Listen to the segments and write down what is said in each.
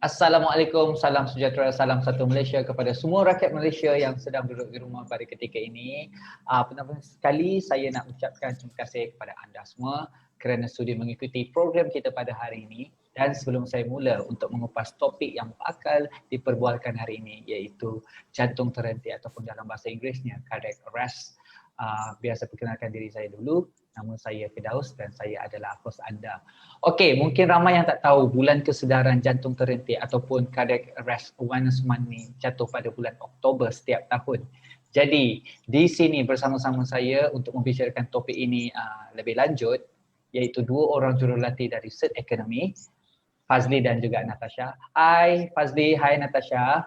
Assalamualaikum, salam sejahtera, salam satu Malaysia kepada semua rakyat Malaysia yang sedang duduk di rumah pada ketika ini. Pertama sekali saya nak ucapkan terima kasih kepada anda semua kerana sudi mengikuti program kita pada hari ini. Dan sebelum saya mula untuk mengupas topik yang bakal diperbualkan hari ini, iaitu jantung terhenti ataupun dalam bahasa Inggerisnya cardiac arrest. Biasa perkenalkan diri saya dulu. Nama saya Firdaus dan saya adalah host anda. Okey, mungkin ramai yang tak tahu bulan kesedaran jantung terhenti ataupun cardiac arrest awareness month ni jatuh pada bulan Oktober setiap tahun. Jadi di sini bersama-sama saya untuk membicarakan topik ini lebih lanjut, iaitu dua orang jurulatih dari Cert Academy, Fazli dan juga Natasha. Hai Fazli, hai Natasha.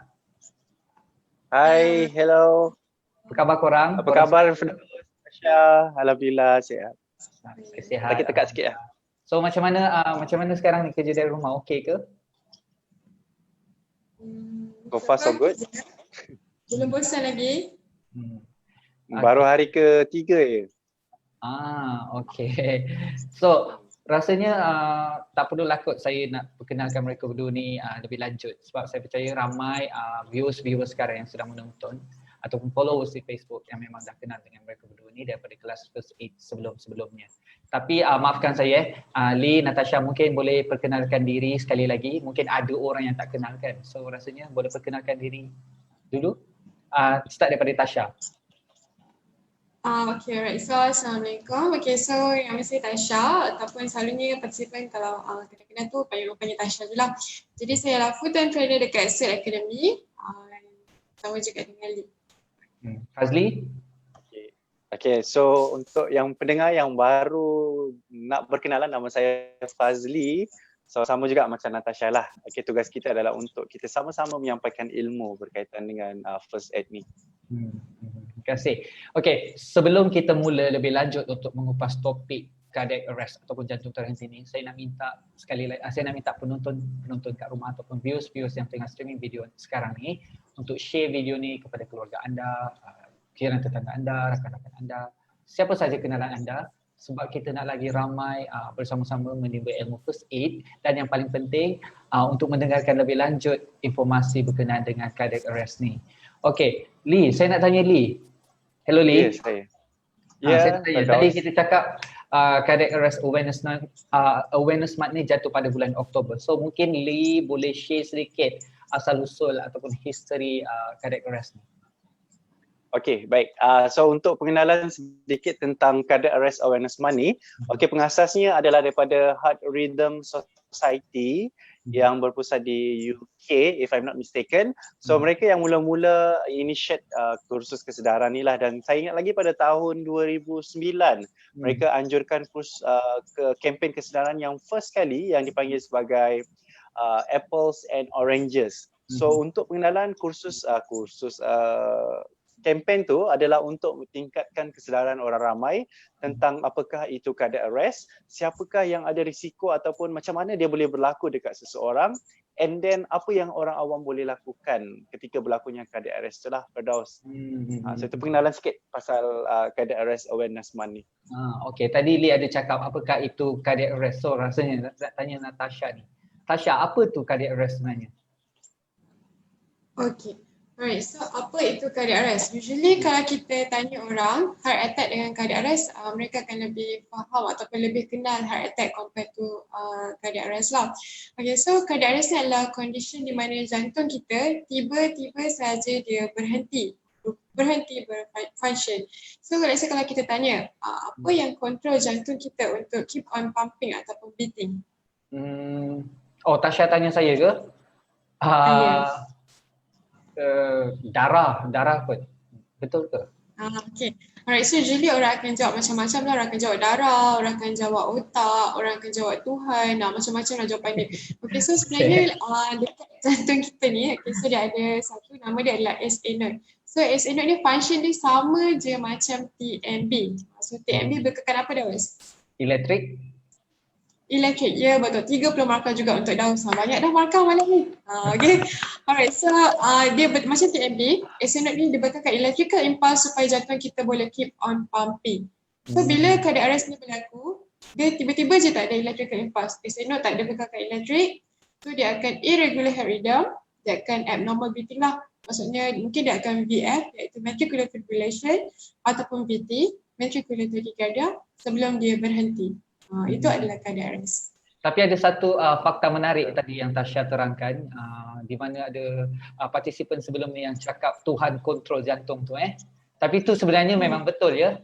Hai, hello. Apa khabar korang? Apa khabar Natasha? Alhamdulillah sihat. Kesihat. Lagi tekak sikit lah. So macam mana sekarang ni kerja dari rumah, okey ke? So far so good. Belum bosan lagi. Baru hari ke-3 je. Okey. So rasanya tak perlu kot saya nak perkenalkan mereka berdua ni lebih lanjut sebab saya percaya ramai viewers sekarang yang sedang menonton ataupun followers di Facebook yang memang dah kenal dengan mereka berdua ni daripada kelas First Aid sebelum-sebelumnya. Tapi maafkan saya, Lee, Natasha mungkin boleh perkenalkan diri sekali lagi. Mungkin ada orang yang tak kenal kan. So rasanya boleh perkenalkan diri dulu. Start daripada Tasha. Okay, alright. So, Assalamualaikum. Okay, so nama saya Tasha ataupun selalunya partisipan kalau kena-kena tu panggil Tasha je lah. Jadi saya adalah full time trainer dekat Cert Academy. Sama juga dengan Lee. Fazli? Okay, so untuk yang pendengar yang baru nak berkenalan, nama saya Fazli. So sama juga macam Natasha lah. Okay, tugas kita adalah untuk kita sama-sama menyampaikan ilmu berkaitan dengan First Aid ni. Terima kasih. Okay, sebelum kita mula lebih lanjut untuk mengupas topik cardiac arrest ataupun jantung terhenti ni, saya nak minta sekali lagi, saya nak minta penonton kat rumah ataupun viewers yang tengah streaming video sekarang ni untuk share video ni kepada keluarga anda, jiran tetangga anda, rakan-rakan anda, siapa sahaja kenalan anda, sebab kita nak lagi ramai bersama-sama menimba ilmu first aid dan yang paling penting untuk mendengarkan lebih lanjut informasi berkenaan dengan cardiac arrest ni. Okay, Lee, saya nak tanya Lee. Hello Lee. Yes, saya. Saya nak tanya, tadi kita cakap cardiac arrest awareness month ni jatuh pada bulan Oktober. So mungkin Lee boleh share sedikit asal usul ataupun history cardiac arrest ni. Okay, baik. So untuk pengenalan sedikit tentang cardiac arrest awareness month ni, okay, pengasasnya adalah daripada Heart Rhythm Society yang berpusat di UK, if I'm not mistaken. So mereka yang mula-mula initiate kursus kesedaran ni lah, dan saya ingat lagi pada tahun 2009 mereka anjurkan kempen kesedaran yang first kali yang dipanggil sebagai Apples and Oranges. So untuk pengenalan kempen tu adalah untuk meningkatkan kesedaran orang ramai tentang apakah itu cardiac arrest, siapakah yang ada risiko ataupun macam mana dia boleh berlaku dekat seseorang, and then apa yang orang awam boleh lakukan ketika berlakunya cardiac arrest. Itulah Firdaus. So itu pengenalan sikit pasal cardiac arrest awareness month ni. Okay, tadi Lee ada cakap apakah itu cardiac arrest. So rasanya nak tanya Natasha ni. Tasha, apa tu cardiac arrest sebenarnya? Okay. Alright, so apa itu cardiac arrest? Usually kalau kita tanya orang heart attack dengan cardiac arrest, mereka akan lebih faham ataupun lebih kenal heart attack compared to cardiac arrest lah. Okay, so cardiac arrest ni adalah condition di mana jantung kita tiba-tiba saja dia berhenti berfunction. So let's say kalau kita tanya, apa yang control jantung kita untuk keep on pumping ataupun beating? Oh, Tasha tanya saya ke? Yes. Darah kot. Betul ke? Okay. Alright, so usually orang akan jawab macam-macam lah. Orang akan jawab darah, orang akan jawab otak, orang akan jawab Tuhan, macam-macam lah jawapan dia. Okay, so sebenarnya dekat jantung kita ni, okay, so dia ada satu nama dia adalah SA node. So SA node ni function dia sama je macam TMB. So TMB berkekan apa Daus? Elektrik? Elektrik, ya betul. 30 markah juga untuk Daus. Banyak dah markah malam ni. Okay. Alright, so dia macam TMB, SA node ni dia berkekan electrical impulse supaya jantung kita boleh keep on pumping. So bila cardiac arrest ni berlaku, dia tiba-tiba je tak ada electrical impulse. SA node tak ada berkekan elektrik, So dia akan irregular heart rhythm, dia akan abnormal beating lah. Maksudnya mungkin dia akan VF iaitu ventricular fibrillation ataupun VT, ventricular tachycardia sebelum dia berhenti. Itu adalah cardiac arrest. Tapi ada satu fakta menarik tadi yang Tasha terangkan, di mana ada partisipan sebelum ni yang cakap Tuhan kontrol jantung tu Tapi tu sebenarnya memang betul ya.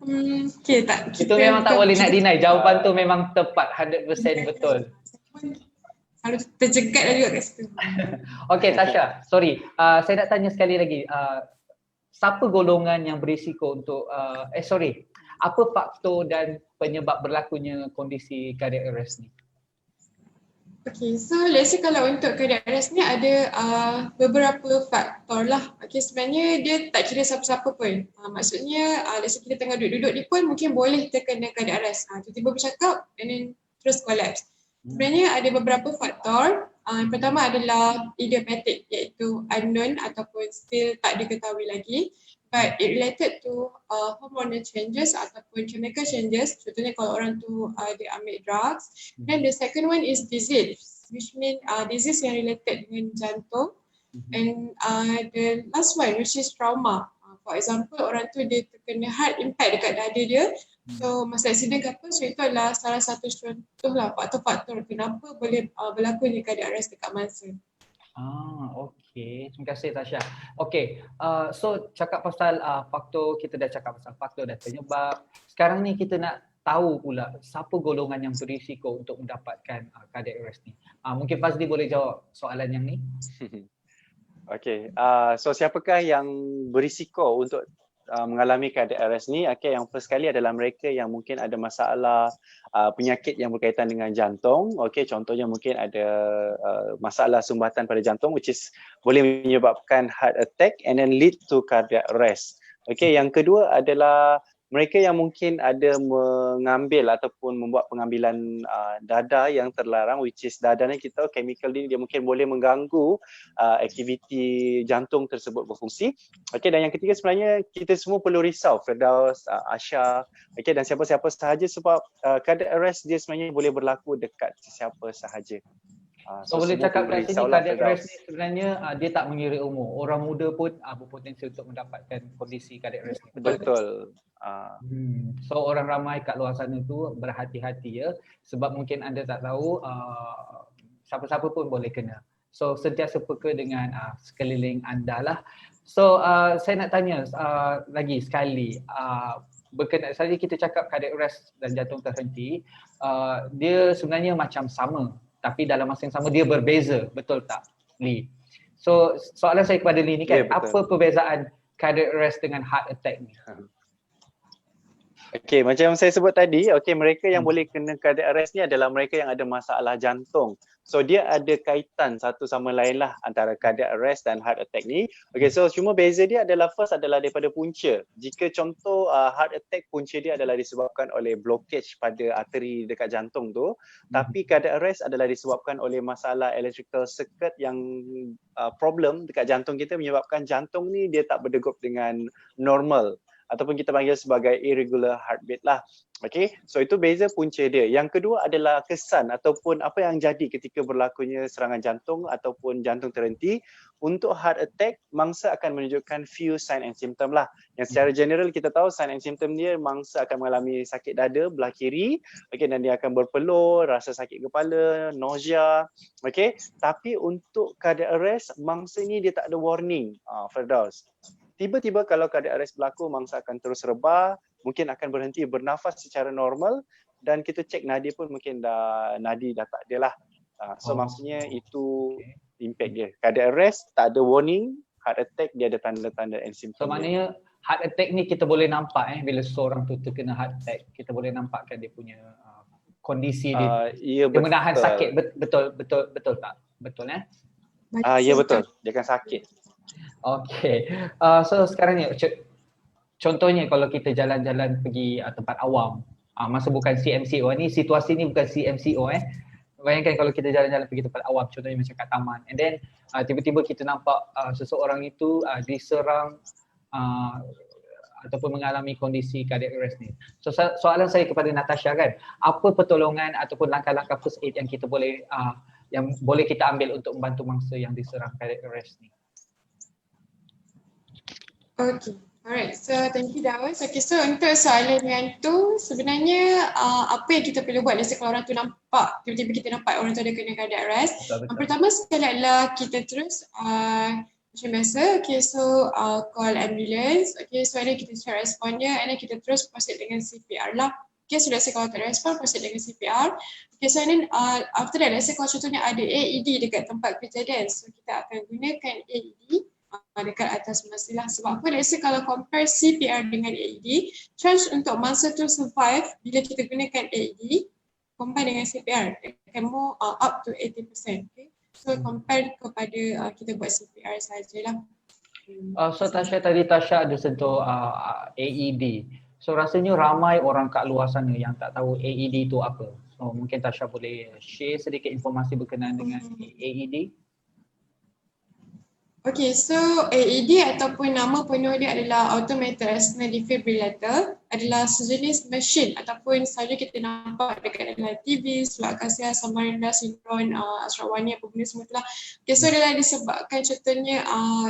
Okay, tak. Itu memang tak boleh nak deny. Jawapan tu memang tepat 100% betul. Harus terjegat juga kat situ. Okay Tasha, sorry. Saya nak tanya sekali lagi. Siapa golongan yang berisiko untuk apa faktor dan penyebab berlakunya kondisi cardiac arrest ni? Okay, so let's say kalau untuk cardiac arrest ni ada beberapa faktor lah. Okay, sebenarnya dia tak kira siapa-siapa pun. Maksudnya let's say kita tengah duduk-duduk ni pun mungkin boleh terkena cardiac arrest. Tiba-tiba bercakap and then terus collapse. Sebenarnya ada beberapa faktor. Yang pertama adalah idiopathic, iaitu unknown ataupun still tak diketahui lagi. But it related to hormonal changes ataupun chemical changes. Contohnya kalau orang tu dia ambil drugs. Then the second one is disease, which mean disease yang related dengan jantung. And the last one which is trauma. For example, orang tu dia terkena heart impact dekat dada dia. So masa accident ke apa, so itu adalah salah satu contoh lah faktor-faktor kenapa boleh berlaku ni cardiac arrest dekat mangsa. Okay. Terima kasih Tasha. Okay, so cakap pasal faktor, kita dah cakap pasal faktor dan penyebab. Sekarang ni kita nak tahu pula siapa golongan yang berisiko untuk mendapatkan cardiac arrest ni. Mungkin Fazli boleh jawab soalan yang ni. Okay, so siapakah yang berisiko untuk mengalami cardiac arrest ni? Okay, yang first kali adalah mereka yang mungkin ada masalah penyakit yang berkaitan dengan jantung. Okay, contohnya mungkin ada masalah sumbatan pada jantung which is boleh menyebabkan heart attack and then lead to cardiac arrest. Okay, yang kedua adalah mereka yang mungkin ada mengambil ataupun membuat pengambilan dada yang terlarang, which is dada ni kita tahu chemical dia mungkin boleh mengganggu aktiviti jantung tersebut berfungsi. Okay, dan yang ketiga sebenarnya kita semua perlu risau, Firdaus, Asha, okay, dan siapa-siapa sahaja sebab cardiac arrest dia sebenarnya boleh berlaku dekat sesiapa sahaja. So boleh cakap kat sini cardiac arrest ni sebenarnya dia tak mengira umur. Orang muda pun berpotensi untuk mendapatkan kondisi cardiac arrest ni. Betul. So orang ramai kat luar sana tu berhati-hati ya, sebab mungkin anda tak tahu siapa-siapa pun boleh kena. So sentiasa peka dengan sekeliling anda lah. So saya nak tanya lagi sekali, berkenaan tadi kita cakap cardiac arrest dan jantung terhenti, dia sebenarnya macam sama tapi dalam masa yang sama dia berbeza, betul tak Lee? So soalan saya kepada Lee ni kan, apa perbezaan cardiac arrest dengan heart attack ni? Okay, macam saya sebut tadi, okay, mereka yang boleh kena cardiac arrest ni adalah mereka yang ada masalah jantung. So dia ada kaitan satu sama lain lah antara cardiac arrest dan heart attack ni. Okay, so cuma beza dia adalah first adalah daripada punca. Jika contoh heart attack, punca dia adalah disebabkan oleh blockage pada arteri dekat jantung tu. Tapi cardiac arrest adalah disebabkan oleh masalah electrical circuit yang problem dekat jantung kita, menyebabkan jantung ni dia tak berdegup dengan normal, ataupun kita panggil sebagai irregular heartbeat lah. Okay, so itu beza punca dia. Yang kedua adalah kesan ataupun apa yang jadi ketika berlakunya serangan jantung ataupun jantung terhenti. Untuk heart attack, mangsa akan menunjukkan few sign and symptom lah. Yang secara general kita tahu sign and symptom dia, mangsa akan mengalami sakit dada belah kiri, okay, dan dia akan berpeluh, rasa sakit kepala, nausea. Okay, tapi untuk cardiac arrest, mangsa ni dia tak ada warning, Firdaus. Tiba-tiba kalau cardiac arrest berlaku, mangsa akan terus rebah, mungkin akan berhenti bernafas secara normal, dan kita cek nadi pun mungkin nadi dah tak ada lah. So maksudnya itu impact dia. Cardiac arrest tak ada warning, heart attack dia ada tanda-tanda and symptom. So maknanya heart attack ni kita boleh nampak bila seorang tu terkena heart attack, kita boleh nampakkan dia punya kondisi dia. Ya, dia menahan sakit, betul tak? Betul ya betul, dia akan sakit. Okay, so sekarang ni contohnya kalau kita jalan-jalan pergi tempat awam, masa bukan CMCO ni, situasi ni bukan CMCO Bayangkan kalau kita jalan-jalan pergi tempat awam, contohnya macam kat taman, and then tiba-tiba kita nampak seseorang itu diserang ataupun mengalami kondisi cardiac arrest ni. So soalan saya kepada Natasha kan, apa pertolongan ataupun langkah-langkah first aid yang kita boleh kita ambil untuk membantu mangsa yang diserang cardiac arrest ni? Okay. Alright, so thank you Dawes. Okay, so untuk soalan yang tu sebenarnya apa yang kita perlu buat kalau orang tu nampak, tiba-tiba kita nampak orang tu ada kena cardiac arrest. Yang pertama sekali adalah kita terus macam biasa, okay, so call ambulance, okay, so ada kita cari respon dia and then kita terus proceed dengan CPR lah. Okay, so let's say kalau tak ada respon, proceed dengan CPR. Okay, so and then after that, let's say kalau contohnya ada AED dekat tempat kejadian, so kita akan gunakan AED dekat atas mangsa lah. Sebab apa? Let's say kalau compare CPR dengan AED, chance untuk mangsa tu survive bila kita gunakan AED compare dengan CPR akan more up to 80%. Okay? So compare kepada kita buat CPR sajalah. So Tasha ada sentuh AED. So rasanya ramai orang kat luar sana yang tak tahu AED tu apa. So mungkin Tasha boleh share sedikit informasi berkenaan dengan AED. Okay, so AED ataupun nama penuh dia adalah Automated External Defibrillator, adalah sejenis mesin ataupun sahaja kita nampak dekat dalam TV, Sulak Kasia, Samarinda, Sinkron, Asrawani, apa benda semua tu lah. Okay, so adalah disebabkan contohnya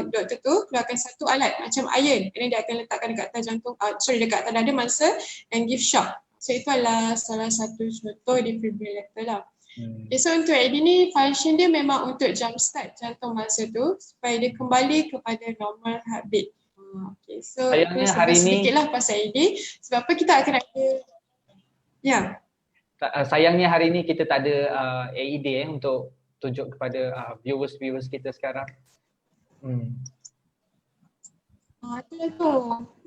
doktor tu keluarkan satu alat macam iron, and then dia akan letakkan dekat atas jantung, dekat atas dada mangsa and give shock. So itu adalah salah satu contoh defibrillator lah. Okay, so untuk AED ni function dia memang untuk jumpstart jantung mangsa tu supaya dia kembali kepada normal heartbeat. Okay, so sayangnya hari ni sedikit lah pasal AED sebab apa kita akan ada sayangnya hari ni kita tak ada AED untuk tunjuk kepada viewers kita sekarang. Itulah tu.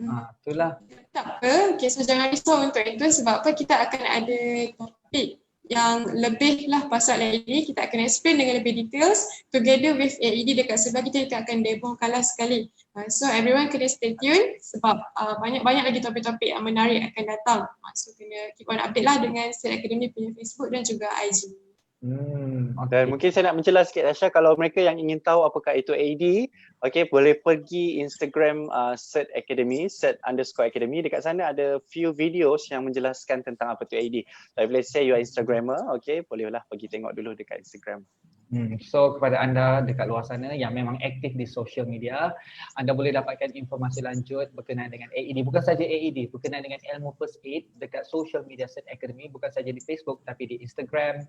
Itulah. Tak apa. Okay, so jangan risau untuk itu sebab apa kita akan ada topik yang lebih lah pasal AED, kita akan explain dengan lebih details together with AED dekat sebelah kita akan debongkarlah sekali. So everyone kena stay tune sebab banyak lagi topik-topik yang menarik akan datang. So kena keep on update lah dengan State Academy punya Facebook dan juga IG. Okay. Dan mungkin saya nak menjelaskan sikit Tasha, kalau mereka yang ingin tahu apakah itu AED, okay, boleh pergi Instagram Cert Academy, Cert_Academy. Dekat sana ada few videos yang menjelaskan tentang apa itu AED. So if let's say you are Instagrammer, okay, bolehlah pergi tengok dulu dekat Instagram. So kepada anda dekat luar sana yang memang aktif di social media, anda boleh dapatkan informasi lanjut berkenaan dengan AED. Bukan saja AED, berkenaan dengan ilmu first aid dekat social media Cert Academy, bukan saja di Facebook tapi di Instagram.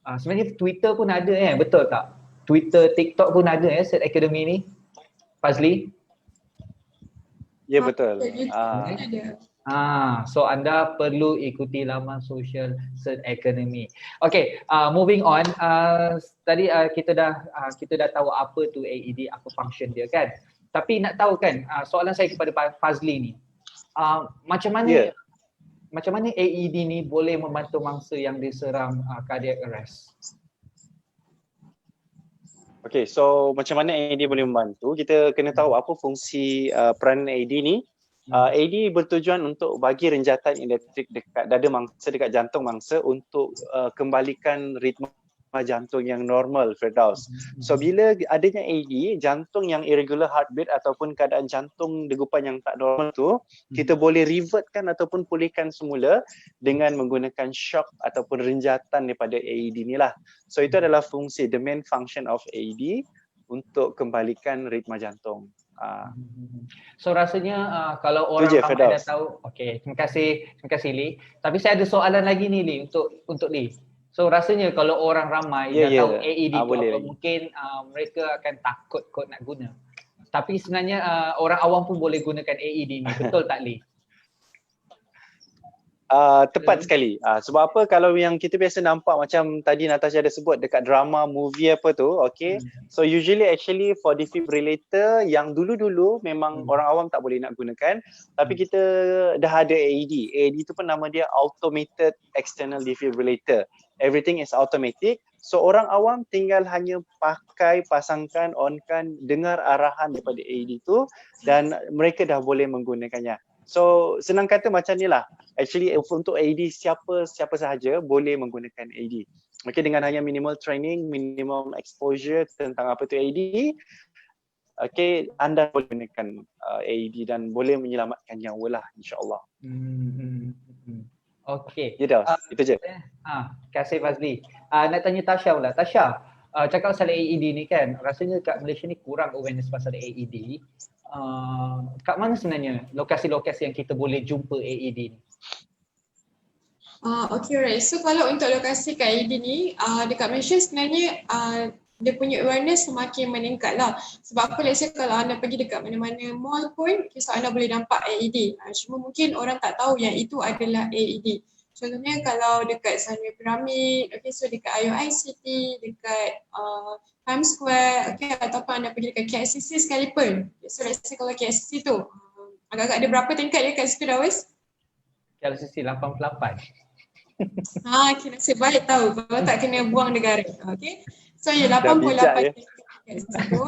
Sebenarnya Twitter pun ada betul tak? Twitter, TikTok pun ada Cert Academy ni, Fazli? Ya, betul. So anda perlu ikuti laman social Cert Academy. Okay, moving on. Tadi kita dah tahu apa tu AED, apa function dia kan. Tapi nak tahu kan, soalan saya kepada Fazli ni, macam mana AED ni boleh membantu mangsa yang diserang cardiac arrest? Okay, so macam mana AED boleh membantu? Kita kena tahu apa fungsi peranan AED ni. AED bertujuan untuk bagi renjatan elektrik dekat dada mangsa, dekat jantung mangsa untuk kembalikan ritma jantung yang normal, Firdaus. So bila adanya AED, jantung yang irregular heartbeat ataupun keadaan jantung degupan yang tak normal tu, kita boleh revertkan ataupun pulihkan semula dengan menggunakan shock ataupun renjatan daripada AED ni lah. So itu adalah fungsi, the main function of AED untuk kembalikan ritma jantung. So rasanya kalau orang ramai dah tahu, okay, terima kasih Lee. Tapi saya ada soalan lagi ni Lee untuk Lee. So rasanya kalau orang ramai dah tahu AED tu apa, mungkin mereka akan takut kot nak guna. Tapi sebenarnya orang awam pun boleh gunakan AED ni, betul tak Lee? Tepat sekali. Sebab apa, kalau yang kita biasa nampak macam tadi Natasha ada sebut dekat drama, movie apa tu, okay. So usually actually for defibrillator yang dulu-dulu memang orang awam tak boleh nak gunakan, tapi kita dah ada AED. AED tu pun nama dia Automated External Defibrillator. Everything is automatic. So orang awam tinggal hanya pakai, pasangkan, onkan, dengar arahan daripada AED tu dan mereka dah boleh menggunakannya. So senang kata macam ni lah. Actually untuk AED siapa sahaja boleh menggunakan AED. Okay, dengan hanya minimal training, minimum exposure tentang apa tu AED, okay, anda boleh gunakan AED dan boleh menyelamatkan nyawa lah, insyaAllah. Okay. Ya dah, itu je. Terima kasih Fazli. Nak tanya Tasha pula. Tasha, cakap pasal AED ni kan, rasanya kat Malaysia ni kurang awareness pasal AED. Kat mana sebenarnya lokasi-lokasi yang kita boleh jumpa AED ni? Okay, right. So kalau untuk lokasi kat AED ni, dekat Malaysia sebenarnya dia punya awareness semakin meningkat lah. Sebab apa, let's say kalau anda pergi dekat mana-mana mall pun, so anda boleh nampak AED. Cuma mungkin orang tak tahu yang itu adalah AED. Contohnya kalau dekat Sunway Pyramid, okay, so dekat IOICT, dekat Times Square, okay, ataupun anda pergi dekat KLCC sekalipun. So let's say kalau KLCC tu, agak-agak ada berapa tingkat dia kat situ dah, Wes? KLCC 88. Okay, nasib baik tahu kalau tak kena buang negara. Okay. So ya, Dah 88 bijak, tingkat kat situ.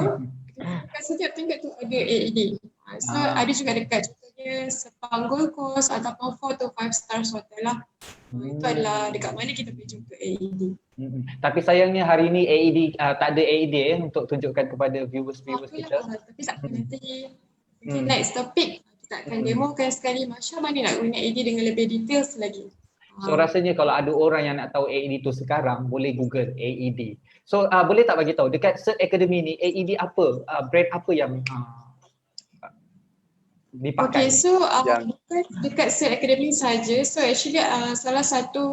Kat setiap tingkat tu ada AED. So ada juga dekat contohnya Sepang Gold Coast ataupun 4 to 5 stars hotel lah. Itu adalah dekat mana kita boleh jumpa AED. Tapi sayangnya hari ni AED tak ada AED untuk tunjukkan kepada viewers-viewers kita. Tapi tak apa, nanti next topic kita akan demokan sekali macam mana nak guna AED dengan lebih details lagi. So rasanya kalau ada orang yang nak tahu AED tu sekarang, boleh Google AED. So boleh tak bagi tahu dekat Cert Academy ni AED apa, brand apa yang dipakai? Okay, so bukan dekat Cert Academy saja. So actually salah satu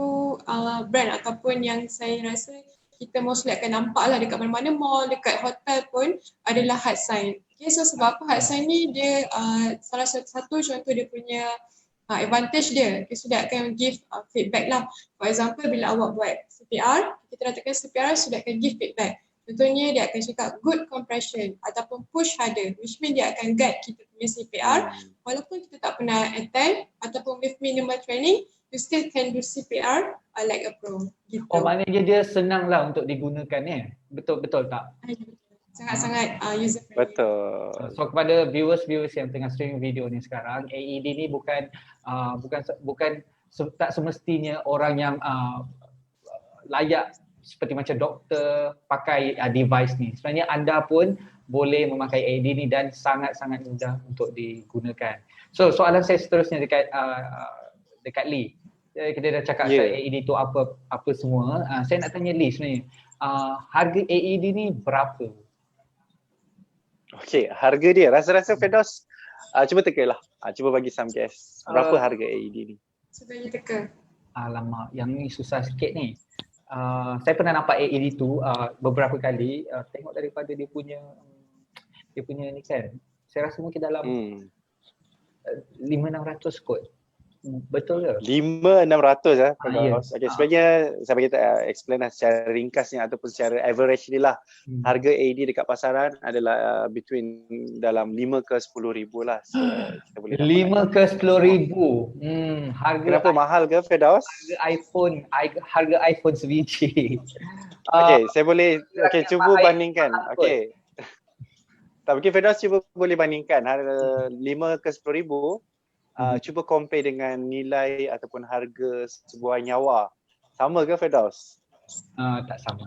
brand ataupun yang saya rasa kita mostly akan nampak lah dekat mana-mana mall, dekat hotel pun adalah Hudson. Okay, so sebab apa Hudson ni dia salah satu contoh dia punya advantage dia. Okay, so dia akan give feedback lah. For example, bila awak buat CPR, kita dah tekan CPR, so dia akan give feedback. Contohnya dia akan cakap good compression ataupun push harder, which mean dia akan guide kita punya CPR walaupun kita tak pernah attend ataupun with minimal training, you still can do CPR like a pro. Gitu. Oh, maknanya dia senang lah untuk digunakan Betul tak? Sangat-sangat user friendly. Betul. So kepada viewers yang tengah streaming video ni sekarang, AED ni bukan tak semestinya orang yang layak seperti macam doktor pakai device ni. Sebenarnya anda pun boleh memakai AED ni dan sangat-sangat mudah untuk digunakan. So soalan saya seterusnya dekat Lee. Kita dah cakap pasal AED tu apa semua. Saya nak tanya Lee sebenarnya, harga AED ni berapa? Okay, harga dia. Rasa-rasa Firdaus cuba teka lah. Cuba bagi some guess. Berapa harga AED ni? Cuba you teka. Alamak, yang ni susah sikit ni. Saya pernah nampak AED tu beberapa kali. Tengok daripada dia punya ni kan. Saya rasa mungkin dalam 500-600 kot. Betul ke? 500-600 Yes. Okay, sebenarnya saya bagi explain lah secara ringkasnya ataupun secara average ni lah. Harga AED dekat pasaran adalah between dalam 5 ke 10 ribu lah. So, kita boleh 5 ke 10 ribu. Harga kenapa mahal ke Firdaus? Harga iPhone sebiji. Okay, saya boleh cuba bandingkan. Okay. Tak mungkin Firdaus cuba boleh bandingkan harga 5 ke 10 ribu. Cuba compare dengan nilai ataupun harga sebuah nyawa. Sama ke Firdaus? Tak sama.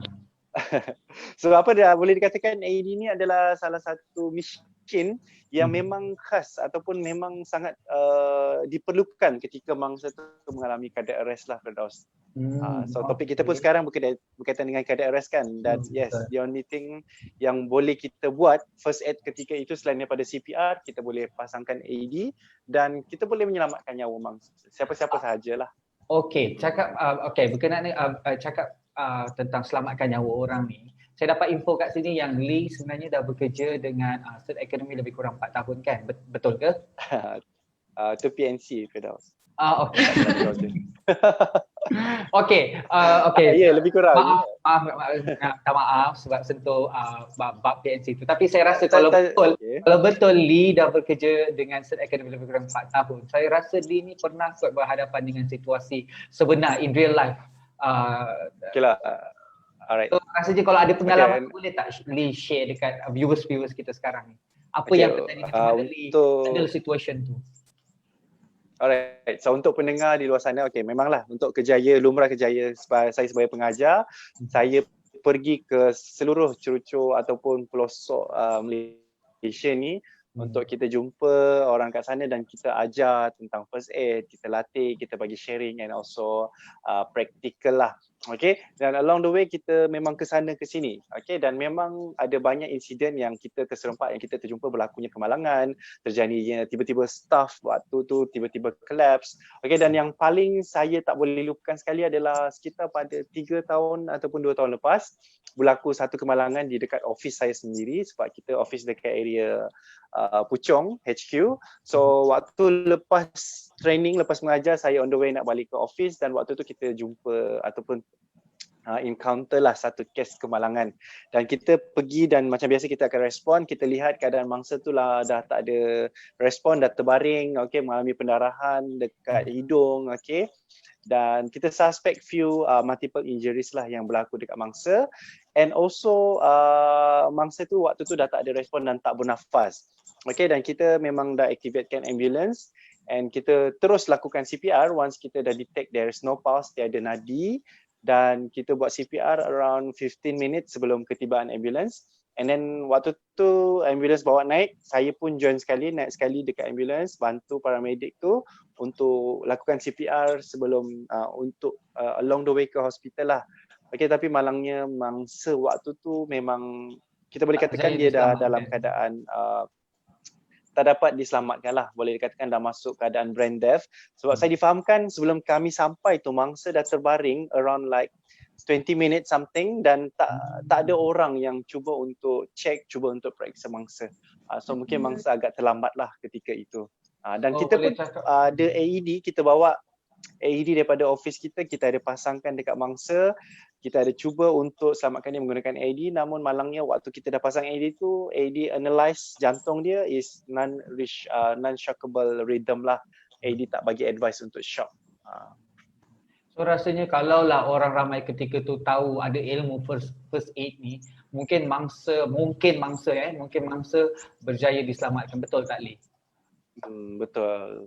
So apa dia boleh dikatakan AED ni adalah salah satu mesin yang memang khas ataupun memang sangat diperlukan ketika mangsa tu mengalami cardiac arrest lah Firdaus. So topik kita pun sekarang berkaitan dengan cardiac arrest kan, dan yes, the only thing yang boleh kita buat first aid ketika itu selain daripada CPR, kita boleh pasangkan AED dan kita boleh menyelamatkan nyawa mangsa siapa-siapa sahajalah. Okey, berkenaan cakap tentang selamatkan nyawa orang ni. Saya dapat info kat sini yang Lee sebenarnya dah bekerja dengan Cert Academy lebih kurang 4 tahun kan? Betul ke? Itu PNC Firdaus. Okey. Okey. Ya, lebih kurang. Maaf sebab sentuh bab PNC itu. Tapi saya rasa kalau betul Lee dah bekerja dengan Cert Academy lebih kurang 4 tahun. Saya rasa Lee ni pernah kot berhadapan dengan situasi sebenar in real life. Okeylah. Alright. So rasanya kalau ada pengalaman boleh tak Lee share dekat viewers kita sekarang ni? Apa yang terjadi macam mana Lee handle situation tu? Alright, so untuk pendengar di luar sana, memanglah untuk lumrah kejaya saya sebagai pengajar, saya pergi ke seluruh curucur ataupun pelosok Malaysia ni untuk kita jumpa orang kat sana dan kita ajar tentang first aid, kita latih, kita bagi sharing and also practical lah. Okay, dan along the way kita memang ke sana ke sini. Okay, dan memang ada banyak insiden yang kita terserempak, yang kita terjumpa berlakunya kemalangan, terjadinya tiba-tiba staff waktu tu tiba-tiba collapse. Okay, dan yang paling saya tak boleh lupakan sekali adalah sekitar pada 3 tahun ataupun 2 tahun lepas berlaku satu kemalangan di dekat office saya sendiri, sebab kita office dekat area Puchong HQ. So waktu lepas training, lepas mengajar, saya on the way nak balik ke office dan waktu tu kita jumpa ataupun encounter lah satu kes kemalangan, dan kita pergi dan macam biasa kita akan respon. Kita lihat keadaan mangsa tu lah dah tak ada respon, dah terbaring, okay, mengalami pendarahan dekat hidung, okay, dan kita suspect few multiple injuries lah yang berlaku dekat mangsa, and also mangsa tu waktu tu dah tak ada respon dan tak bernafas. Okay, dan kita memang dah activatekan ambulance and kita terus lakukan CPR once kita dah detect there is no pulse, tiada nadi, dan kita buat CPR around 15 minutes sebelum ketibaan ambulance. And then waktu tu ambulance bawa naik, saya pun join sekali, naik sekali dekat ambulance, bantu paramedik tu untuk lakukan CPR sebelum untuk along the way ke hospital lah. Okay, tapi malangnya mangsa waktu tu memang kita boleh katakan dia dah dalam keadaan tak dapat diselamatkan lah, boleh dikatakan dah masuk keadaan brain death. Sebab saya difahamkan sebelum kami sampai tu mangsa dah terbaring around like 20 minutes something, dan tak ada orang yang cuba untuk check, cuba untuk periksa mangsa. So mungkin mangsa agak terlambat lah ketika itu. Dan kita pun ada AED, kita bawa AED daripada office kita ada pasangkan dekat mangsa. Kita ada cuba untuk selamatkan dia menggunakan AED, namun malangnya waktu kita dah pasang AED tu, AED analyze jantung dia is non-shockable rhythm lah. AED tak bagi advice untuk shock. So rasanya kalaulah orang ramai ketika tu tahu ada ilmu first aid ni, mungkin mangsa berjaya diselamatkan, betul tak Lee? Betul.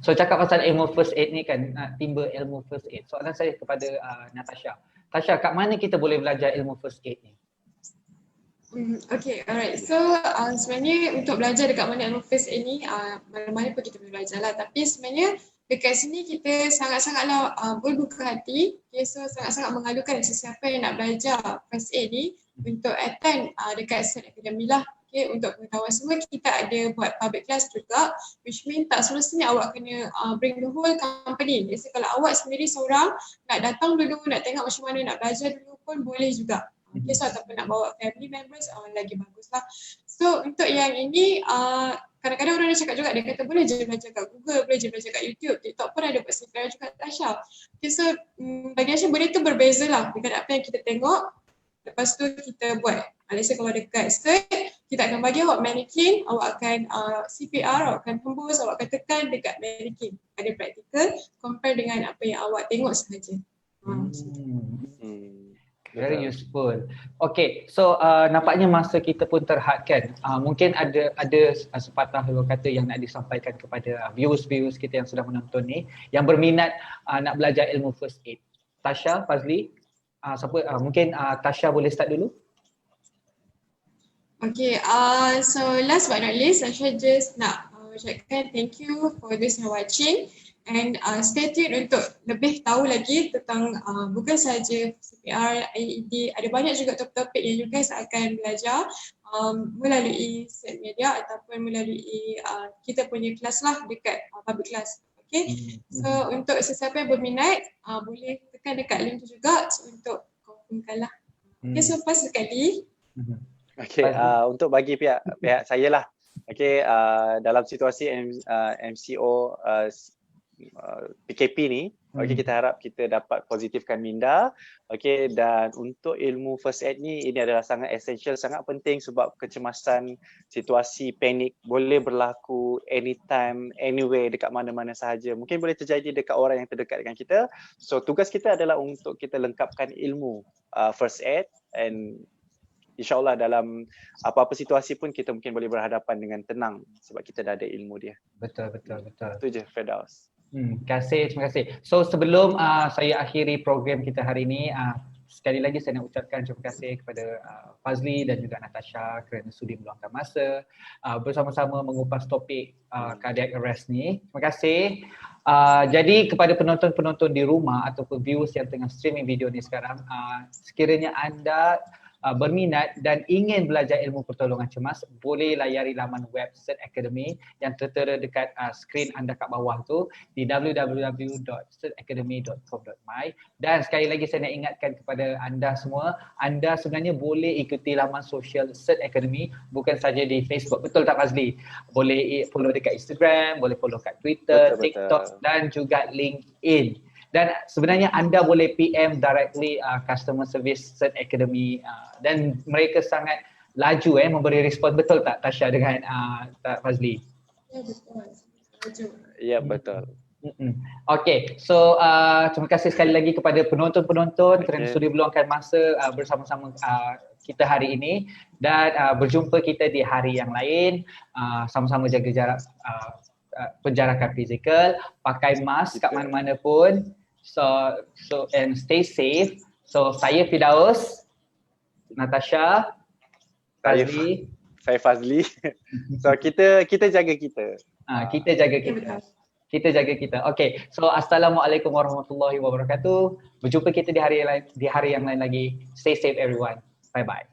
So cakap pasal ilmu first aid ni kan, timba ilmu first aid. Soalan saya kepada Natasha. Tasha, kat mana kita boleh belajar ilmu first aid ni? Okay, alright. So sebenarnya untuk belajar dekat mana ilmu first aid ni, mana-mana pun kita boleh belajar lah. Tapi sebenarnya dekat sini kita sangat-sangatlah berbuka hati. Okay, so sangat-sangat mengalukan sesiapa yang nak belajar first aid ni untuk attend dekat Set Academy lah. Okay, untuk pengetahuan semua, kita ada buat public class juga, which mean tak semestinya awak kena bring the whole company. Biasa kalau awak sendiri seorang nak datang dulu, nak tengok macam mana, nak belajar dulu pun boleh juga. Okay, so ataupun nak bawa family members, lagi bagus lah. So untuk yang ini, kadang-kadang orang dah cakap juga, dia kata boleh je belajar kat Google, boleh je belajar kat YouTube, TikTok pun ada buat CPR juga, Tasha. Okay, so bagi Tasha benda tu berbeza lah dengan apa yang kita tengok. Lepas tu kita buat. Let's say kalau dekat set, kita akan bagi awak mannequin, awak akan CPR, awak akan hembus, awak akan tekan dekat mannequin. Ada praktikal compare dengan apa yang awak tengok sahaja. Very useful. Okay, so nampaknya masa kita pun terhadkan. Mungkin ada sepatah kata yang nak disampaikan kepada viewers kita yang sudah menonton ni, yang berminat nak belajar ilmu first aid. Tasha, Fazli, mungkin Tasha boleh start dulu. Okay, so last but not least, Tasha just nak ucapkan thank you for this and watching, and stay tuned untuk lebih tahu lagi tentang bukan sahaja CPR, AED, ada banyak juga topik-topik yang you guys akan belajar melalui set media ataupun melalui kita punya kelas lah dekat public class. Okay, so untuk sesiapa yang berminat boleh tekan dekat link tu juga untuk confirmkan lah. Okay, so first sekali. Okay, untuk bagi pihak saya lah. Okay, dalam situasi MCO PKP ni, okay, kita harap kita dapat positifkan minda. Okay, dan untuk ilmu first aid ni, ini adalah sangat essential, sangat penting sebab kecemasan, situasi panik boleh berlaku anytime, anywhere, dekat mana-mana sahaja. Mungkin boleh terjadi dekat orang yang terdekat dengan kita. So tugas kita adalah untuk kita lengkapkan ilmu first aid, and InsyaAllah dalam apa-apa situasi pun kita mungkin boleh berhadapan dengan tenang sebab kita dah ada ilmu dia. Betul. Itu je, Firdaus. Terima kasih. So sebelum saya akhiri program kita hari ini, sekali lagi saya nak ucapkan terima kasih kepada Fazli dan juga Natasha kerana sudi meluangkan masa bersama-sama mengupas topik cardiac arrest ni. Terima kasih. Jadi kepada penonton-penonton di rumah ataupun viewers yang tengah streaming video ni sekarang, sekiranya anda berminat dan ingin belajar ilmu pertolongan cemas, boleh layari laman web CERT Academy yang tertera dekat skrin anda kat bawah tu di www.certacademy.com.my. Dan sekali lagi saya nak ingatkan kepada anda semua, anda sebenarnya boleh ikuti laman sosial CERT Academy bukan saja di Facebook. Betul tak Fazli? Boleh follow dekat Instagram, boleh follow kat Twitter, Betul. TikTok dan juga LinkedIn. Dan sebenarnya anda boleh PM directly customer service CERT Academy dan mereka sangat laju memberi respon. Betul tak Tasha dengan Fazli? Ya betul. Laju. Ya, betul. Okay, so terima kasih sekali lagi kepada penonton-penonton kerana sudi meluangkan masa bersama-sama kita hari ini, dan berjumpa kita di hari yang lain. Sama-sama jaga jarak, penjarakan fizikal, pakai mask kat mana-mana pun. So and stay safe. So saya Firdaus, Natasha, Fazli. Saya Fazli. So kita jaga kita. Kita jaga kita. Kita jaga kita. Okay. So assalamualaikum warahmatullahi wabarakatuh. Berjumpa kita di hari yang lain lagi. Stay safe everyone. Bye bye.